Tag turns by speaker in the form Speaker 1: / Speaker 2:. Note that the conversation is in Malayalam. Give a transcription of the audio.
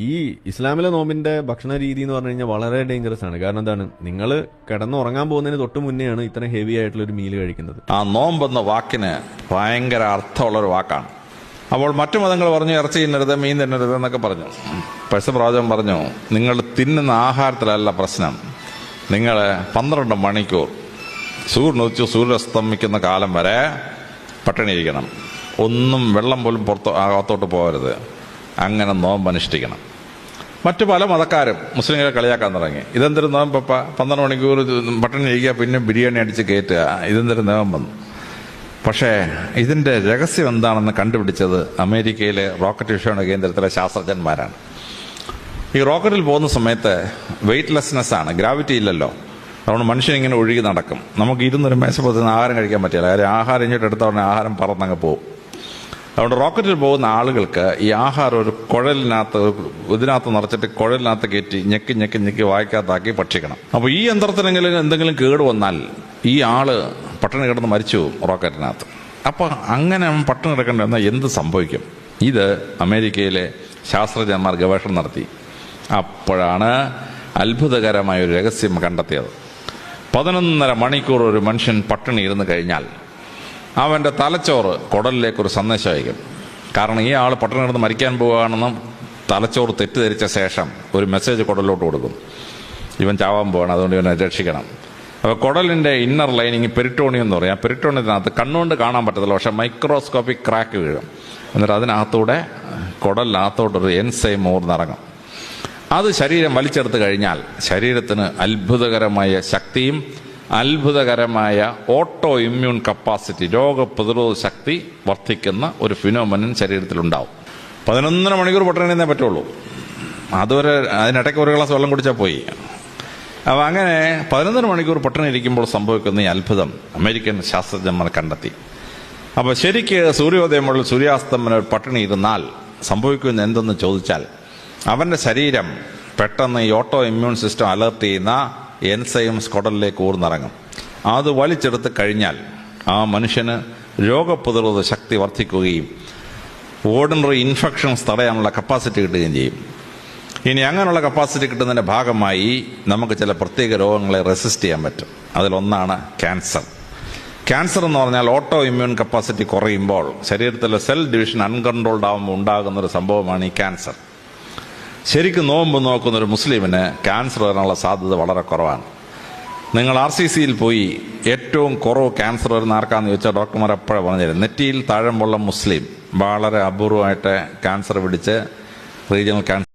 Speaker 1: ഈ ഇസ്ലാമിലെ നോമ്പിന്റെ ഭക്ഷണ രീതി എന്ന് പറഞ്ഞു കഴിഞ്ഞാൽ വളരെ ഡേഞ്ചറസ് ആണ്. കാരണം എന്താണ്, നിങ്ങൾ കിടന്നുറങ്ങാൻ പോകുന്നതിന് തൊട്ട് മുന്നെയാണ് ഇത്ര ഹെവി ആയിട്ടുള്ള ഒരു മീൽ കഴിക്കുന്നത്.
Speaker 2: ആ നോമ്പെന്ന വാക്കിന് ഭയങ്കര അർത്ഥമുള്ളൊരു വാക്കാണ്. അപ്പോൾ മറ്റു മതങ്ങൾ പറഞ്ഞു ഇറച്ചി തിന്നരുത്, മീൻ തിന്നരുത് എന്നൊക്കെ പറഞ്ഞു. പരസ്യപ്രവാചകൻ പറഞ്ഞു, നിങ്ങൾ തിന്നുന്ന ആഹാരത്തിലല്ല പ്രശ്നം, നിങ്ങൾ 12 മണിക്കൂർ സൂര്യനുദിച്ച് സൂര്യസ്തമിക്കുന്ന കാലം വരെ പട്ടിണിയിരിക്കണം, ഒന്നും വെള്ളം പോലും അകത്തോട്ട് പോകരുത്, അങ്ങനെ നോമ്പ് അനുഷ്ഠിക്കണം. മറ്റു പല മതക്കാരും മുസ്ലിങ്ങളെ കളിയാക്കാൻ തുടങ്ങി. ഇതെന്തൊരു നോമ്പപ്പ, 12 മണിക്കൂർ പട്ടിണി ഇരിക്കുക, പിന്നെ ബിരിയാണി അടിച്ച് കയറ്റുക, ഇതെന്തൊരു നോമ്പെന്ന്. പക്ഷേ ഇതിൻ്റെ രഹസ്യം എന്താണെന്ന് കണ്ടുപിടിച്ചത് അമേരിക്കയിലെ റോക്കറ്റ് വിക്ഷേപണ കേന്ദ്രത്തിലെ ശാസ്ത്രജ്ഞന്മാരാണ്. ഈ റോക്കറ്റിൽ പോകുന്ന സമയത്ത് വെയ്റ്റ്ലെസ്നെസ് ആണ്, ഗ്രാവിറ്റി ഇല്ലല്ലോ. അതുകൊണ്ട് മനുഷ്യനിങ്ങനെ ഒഴുകി നടക്കും. നമുക്ക് ഇരുന്നൊരു മേശപ്പുറത്ത് ആഹാരം കഴിക്കാൻ പറ്റില്ല, കാര്യം ആഹാരം ഇങ്ങോട്ട് എടുത്ത ഉടനെ ആഹാരം പറന്നങ്ങ് പോകും. അതുകൊണ്ട് റോക്കറ്റിൽ പോകുന്ന ആളുകൾക്ക് ഈ ആഹാരം ഒരു കുഴലിനകത്ത്, ഇതിനകത്ത് നിറച്ചിട്ട് കുഴലിനകത്ത് കയറ്റി ഞെക്കി ഞെക്കി ഞെക്കി വായിക്കകത്താക്കി ഭക്ഷിക്കണം. അപ്പോൾ ഈ യന്ത്രത്തിനെങ്കിലും എന്തെങ്കിലും കേട് വന്നാൽ ഈ ആള് പട്ടിണി കിടന്ന് മരിച്ചു പോകും റോക്കറ്റിനകത്ത്. അപ്പോൾ അങ്ങനെ പട്ടിണി കിടക്കേണ്ട എന്ത് സംഭവിക്കും? ഇത് അമേരിക്കയിലെ ശാസ്ത്രജ്ഞന്മാർ ഗവേഷണം നടത്തി. അപ്പോഴാണ് അത്ഭുതകരമായ ഒരു രഹസ്യം കണ്ടെത്തിയത്. 11.5 മണിക്കൂർ ഒരു മനുഷ്യൻ പട്ടിണി ഇരുന്ന് കഴിഞ്ഞാൽ അവൻ്റെ തലച്ചോറ് കുടലിലേക്കൊരു സന്ദേശം അയക്കും. കാരണം ഈ ആൾ പട്ടിണി കിടന്ന് മരിക്കാൻ പോവുകയാണെന്നും തലച്ചോറ് തെറ്റിദ്ധരിച്ച ശേഷം ഒരു മെസ്സേജ് കുടലിലോട്ട് കൊടുക്കും, ഇവൻ ചാവാൻ പോവാണ്, അതുകൊണ്ട് ഇവനെ രക്ഷിക്കണം. അപ്പോൾ കുടലിൻ്റെ ഇന്നർ ലൈനിങ് പെരിട്ടോണിയം എന്ന് പറയും. ആ പെരിട്ടോണിയത്തിനകത്ത് കണ്ണുകൊണ്ട് കാണാൻ പറ്റത്തില്ല, പക്ഷെ മൈക്രോസ്കോപ്പിക് ക്രാക്ക് വീഴും. എന്നിട്ട് അതിനകത്തൂടെ കുടലിനകത്തോട്ടൊരു എൻസൈം ഊർന്നിറങ്ങും. അത് ശരീരം വലിച്ചെടുത്ത് കഴിഞ്ഞാൽ ശരീരത്തിന് അത്ഭുതകരമായ ശക്തിയും അത്ഭുതകരമായ ഓട്ടോ ഇമ്മ്യൂൺ കപ്പാസിറ്റി, രോഗപ്രതിരോധ ശക്തി വർദ്ധിക്കുന്ന ഒരു ഫിനോമിനൻ ശരീരത്തിലുണ്ടാവും. 11.5 മണിക്കൂർ പട്ടിണിന്നേ പറ്റുള്ളൂ. അതുവരെ അതിനിടയ്ക്ക് ഒരു ഗ്ലാസ് വെള്ളം കുടിച്ചാൽ പോയി. അപ്പോൾ അങ്ങനെ 11.5 മണിക്കൂർ പട്ടിണി ഇരിക്കുമ്പോൾ സംഭവിക്കുന്ന ഈ അത്ഭുതം അമേരിക്കൻ ശാസ്ത്രജ്ഞന്മാർ കണ്ടെത്തി. അപ്പോൾ ശരിക്ക് സൂര്യോദയം മുതൽ സൂര്യാസ്തമനം പട്ടിണി ഇരുന്നാൽ സംഭവിക്കുന്ന എന്തെന്ന് ചോദിച്ചാൽ, അവൻ്റെ ശരീരം പെട്ടെന്ന് ഈ ഓട്ടോ ഇമ്മ്യൂൺ സിസ്റ്റം അലർട്ട് ചെയ്യുന്ന എൻസൈംസ് കുടലിലേക്ക് ഊർന്നിറങ്ങും. അത് വലിച്ചെടുത്ത് കഴിഞ്ഞാൽ ആ മനുഷ്യന് രോഗപ്രതിരോധ ശക്തി വർദ്ധിക്കുകയും ഓർഡിനറി ഇൻഫെക്ഷൻസ് തടയാനുള്ള കപ്പാസിറ്റി കിട്ടുകയും ചെയ്യും. ഇനി അങ്ങനെയുള്ള കപ്പാസിറ്റി കിട്ടുന്നതിൻ്റെ ഭാഗമായി നമുക്ക് ചില പ്രത്യേക രോഗങ്ങളെ റെസിസ്റ്റ് ചെയ്യാൻ പറ്റും. അതിലൊന്നാണ് ക്യാൻസർ. ക്യാൻസർ എന്ന് പറഞ്ഞാൽ ഓട്ടോ ഇമ്മ്യൂൺ കപ്പാസിറ്റി കുറയുമ്പോൾ ശരീരത്തിലെ സെൽ ഡിവിഷൻ അൺകൺട്രോൾഡ് ആകുമ്പോൾ ഉണ്ടാകുന്നൊരു സംഭവമാണ് ഈ ക്യാൻസർ. ശരിക്കും നോമ്പ് നോക്കുന്ന ഒരു മുസ്ലിമിന് ക്യാൻസർ വരാനുള്ള സാധ്യത വളരെ കുറവാണ്. നിങ്ങൾ RCCയിൽ പോയി ഏറ്റവും കുറവ് ക്യാൻസർ വരുന്ന ആർക്കാന്ന് ചോദിച്ചാൽ ഡോക്ടർമാർ എപ്പോഴും പറഞ്ഞുതരും, നെറ്റിയിൽ താഴമ്പുള്ള മുസ്ലിം വളരെ അപൂർവമായിട്ട് ക്യാൻസർ പിടിച്ച് റീജിയണൽ ക്യാൻസർ